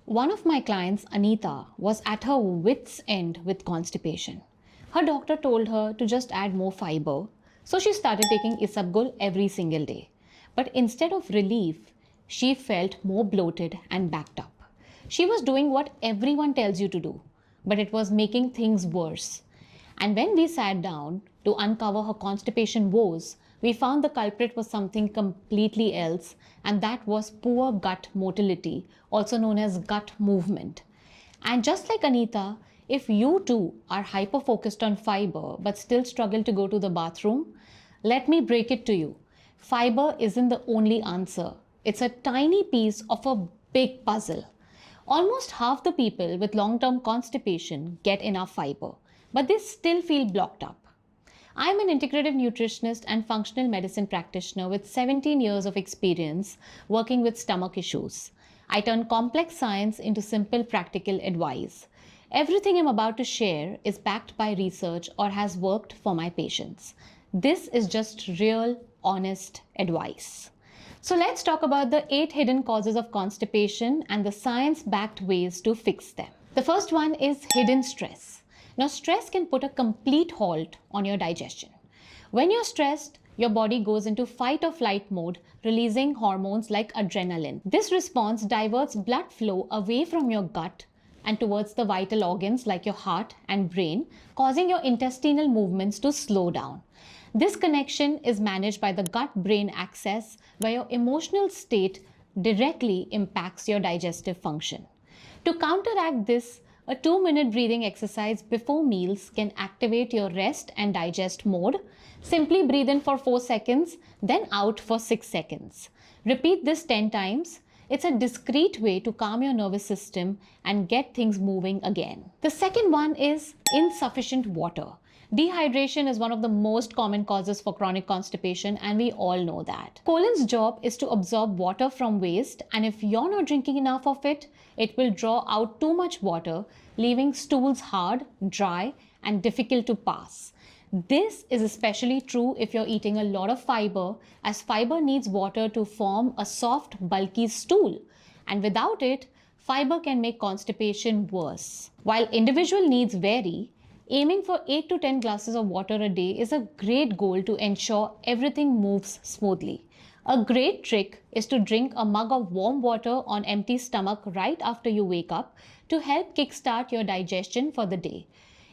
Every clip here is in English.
One of my clients, Anita, was at her wit's end with constipation. Her doctor told her to just add more fiber, so she started taking isabgol every single day. But instead of relief, she felt more bloated and backed up. She was doing what everyone tells you to do, but it was making things worse. And when we sat down to uncover her constipation woes, we found the culprit was something completely else, and that was poor gut motility, also known as gut movement. And just like Anita, if you too are hyper focused on fiber but still struggle to go to the bathroom, let me break it to you. Fiber isn't the only answer. It's a tiny piece of a big puzzle. Almost half the people with long-term constipation get enough fiber, but they still feel blocked up. I'm an integrative nutritionist and functional medicine practitioner with 17 years of experience working with stomach issues. I turn complex science into simple practical advice. Everything I'm about to share is backed by research or has worked for my patients. This is just real, honest advice. So let's talk about the 8 hidden causes of constipation and the science-backed ways to fix them. The first one is hidden stress. Now, stress can put a complete halt on your digestion. When you're stressed, your body goes into fight or flight mode, releasing hormones like adrenaline. This response diverts blood flow away from your gut and towards the vital organs like your heart and brain, causing your intestinal movements to slow down. This connection is managed by the gut-brain axis, where your emotional state directly impacts your digestive function. To counteract this, a 2-minute breathing exercise before meals can activate your rest and digest mode. Simply breathe in for 4 seconds, then out for 6 seconds. Repeat this 10 times. It's a discreet way to calm your nervous system and get things moving again. The second one is insufficient water. Dehydration is one of the most common causes for chronic constipation, and we all know that. Colon's job is to absorb water from waste, and if you're not drinking enough of it, it will draw out too much water, leaving stools hard, dry, and difficult to pass. This is especially true if you're eating a lot of fiber, as fiber needs water to form a soft, bulky stool, and without it, fiber can make constipation worse. While individual needs vary, aiming for 8 to 10 glasses of water a day is a great goal to ensure everything moves smoothly. A great trick is to drink a mug of warm water on empty stomach right after you wake up to help kickstart your digestion for the day.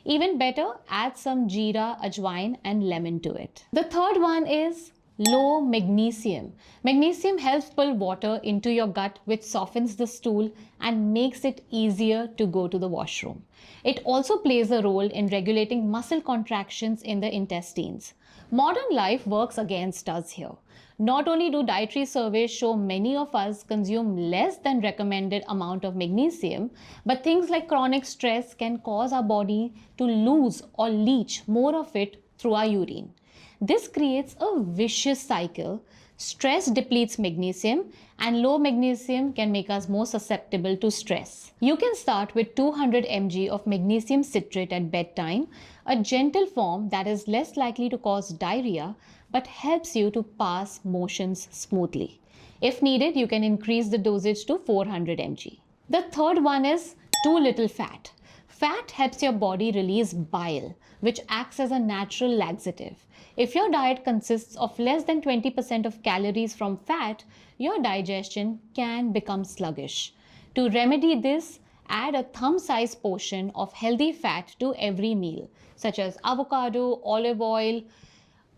Even better, add some jeera, ajwain and lemon to it. The third one is low magnesium. Magnesium helps pull water into your gut, which softens the stool and makes it easier to go to the washroom. It also plays a role in regulating muscle contractions in the intestines. Modern life works against us here. Not only do dietary surveys show many of us consume less than recommended amount of magnesium, but things like chronic stress can cause our body to lose or leach more of it through our urine. This creates a vicious cycle. Stress depletes magnesium, and low magnesium can make us more susceptible to stress. You can start with 200 mg of magnesium citrate at bedtime, a gentle form that is less likely to cause diarrhea but helps you to pass motions smoothly. If needed, you can increase the dosage to 400 mg. The third one is too little fat. Fat helps your body release bile, which acts as a natural laxative. If your diet consists of less than 20% of calories from fat, your digestion can become sluggish. To remedy this, add a thumb-sized portion of healthy fat to every meal, such as avocado, olive oil,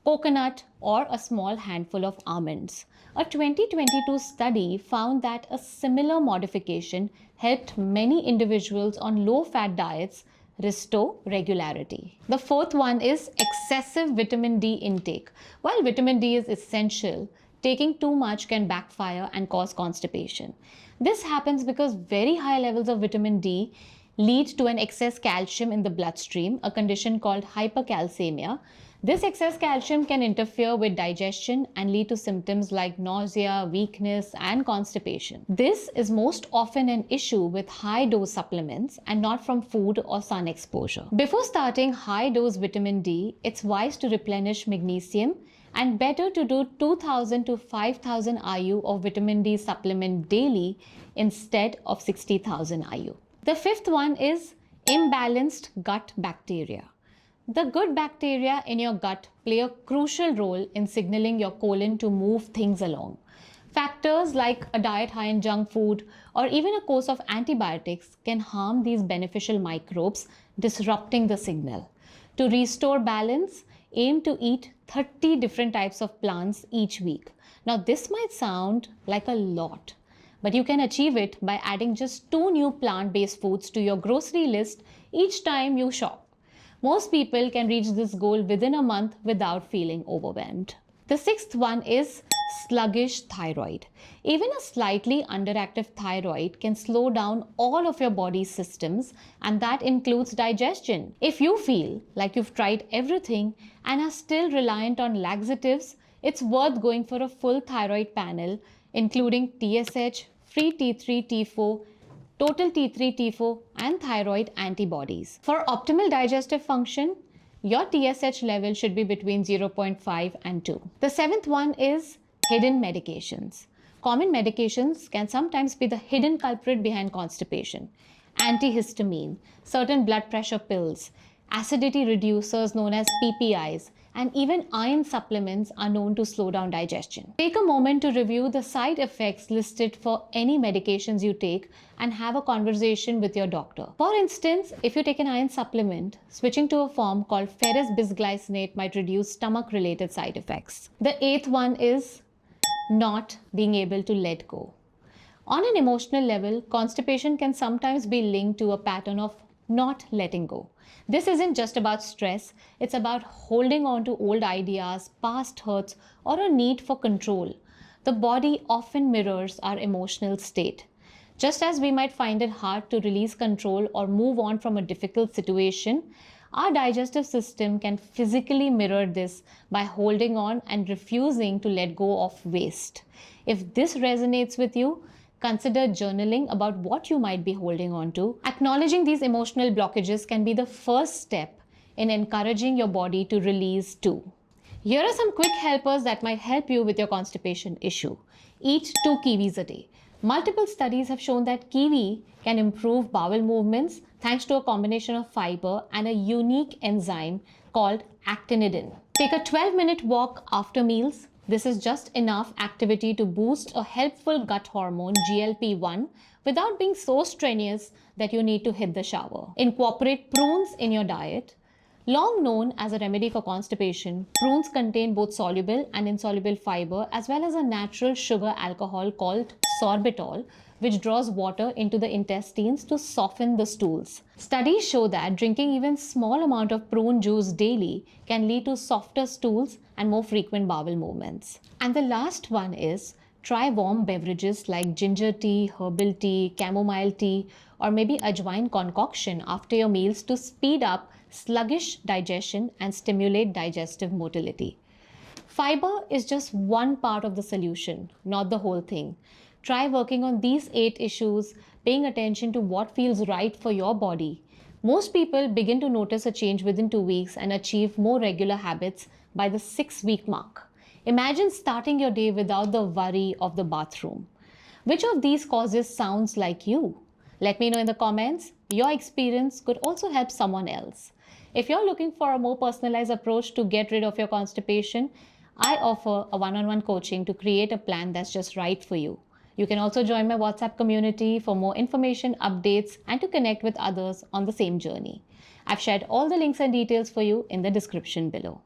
coconut, or a small handful of almonds. A 2022 study found that a similar modification helped many individuals on low-fat diets restore regularity. The fourth one is excessive vitamin D intake. While vitamin D is essential, taking too much can backfire and cause constipation. This happens because very high levels of vitamin D lead to an excess calcium in the bloodstream, a condition called hypercalcemia. This excess calcium can interfere with digestion and lead to symptoms like nausea, weakness, and constipation. This is most often an issue with high-dose supplements and not from food or sun exposure. Before starting high-dose vitamin D, it's wise to replenish magnesium and better to do 2000 to 5000 IU of vitamin D supplement daily instead of 60,000 IU. The fifth one is imbalanced gut bacteria. The good bacteria in your gut play a crucial role in signaling your colon to move things along. Factors like a diet high in junk food or even a course of antibiotics can harm these beneficial microbes, disrupting the signal. To restore balance, aim to eat 30 different types of plants each week. Now, this might sound like a lot, but you can achieve it by adding just 2 new plant-based foods to your grocery list each time you shop. Most people can reach this goal within a month without feeling overwhelmed. The sixth one is sluggish thyroid. Even a slightly underactive thyroid can slow down all of your body's systems, and that includes digestion. If you feel like you've tried everything and are still reliant on laxatives, it's worth going for a full thyroid panel, including TSH, free T3, T4, total T3, T4, and thyroid antibodies. For optimal digestive function, your TSH level should be between 0.5 and 2. The seventh one is hidden medications. Common medications can sometimes be the hidden culprit behind constipation. Antihistamine, certain blood pressure pills, acidity reducers known as PPIs, and even iron supplements are known to slow down digestion. Take a moment to review the side effects listed for any medications you take and have a conversation with your doctor. For instance, if you take an iron supplement, switching to a form called ferrous bisglycinate might reduce stomach-related side effects. The eighth one is not being able to let go. On an emotional level, constipation can sometimes be linked to a pattern of not letting go. This isn't just about stress, it's about holding on to old ideas, past hurts, or a need for control. The body often mirrors our emotional state. Just as we might find it hard to release control or move on from a difficult situation, our digestive system can physically mirror this by holding on and refusing to let go of waste. If this resonates with you, consider journaling about what you might be holding on to. Acknowledging these emotional blockages can be the first step in encouraging your body to release too. Here are some quick helpers that might help you with your constipation issue. Eat 2 kiwis a day. Multiple studies have shown that kiwi can improve bowel movements thanks to a combination of fiber and a unique enzyme called actinidin. Take a 12-minute walk after meals. This is just enough activity to boost a helpful gut hormone, GLP-1, without being so strenuous that you need to hit the shower. Incorporate prunes in your diet. Long known as a remedy for constipation, prunes contain both soluble and insoluble fiber as well as a natural sugar alcohol called sorbitol, which draws water into the intestines to soften the stools. Studies show that drinking even small amount of prune juice daily can lead to softer stools and more frequent bowel movements. And the last one is try warm beverages like ginger tea, herbal tea, chamomile tea, or maybe ajwain concoction after your meals to speed up sluggish digestion and stimulate digestive motility. Fiber is just one part of the solution, not the whole thing. Try working on these 8 issues, paying attention to what feels right for your body. Most people begin to notice a change within 2 weeks and achieve more regular habits by the 6-week mark. Imagine starting your day without the worry of the bathroom. Which of these causes sounds like you? Let me know in the comments. Your experience could also help someone else. If you're looking for a more personalized approach to get rid of your constipation, I offer a one-on-one coaching to create a plan that's just right for you. You can also join my WhatsApp community for more information, updates, and to connect with others on the same journey. I've shared all the links and details for you in the description below.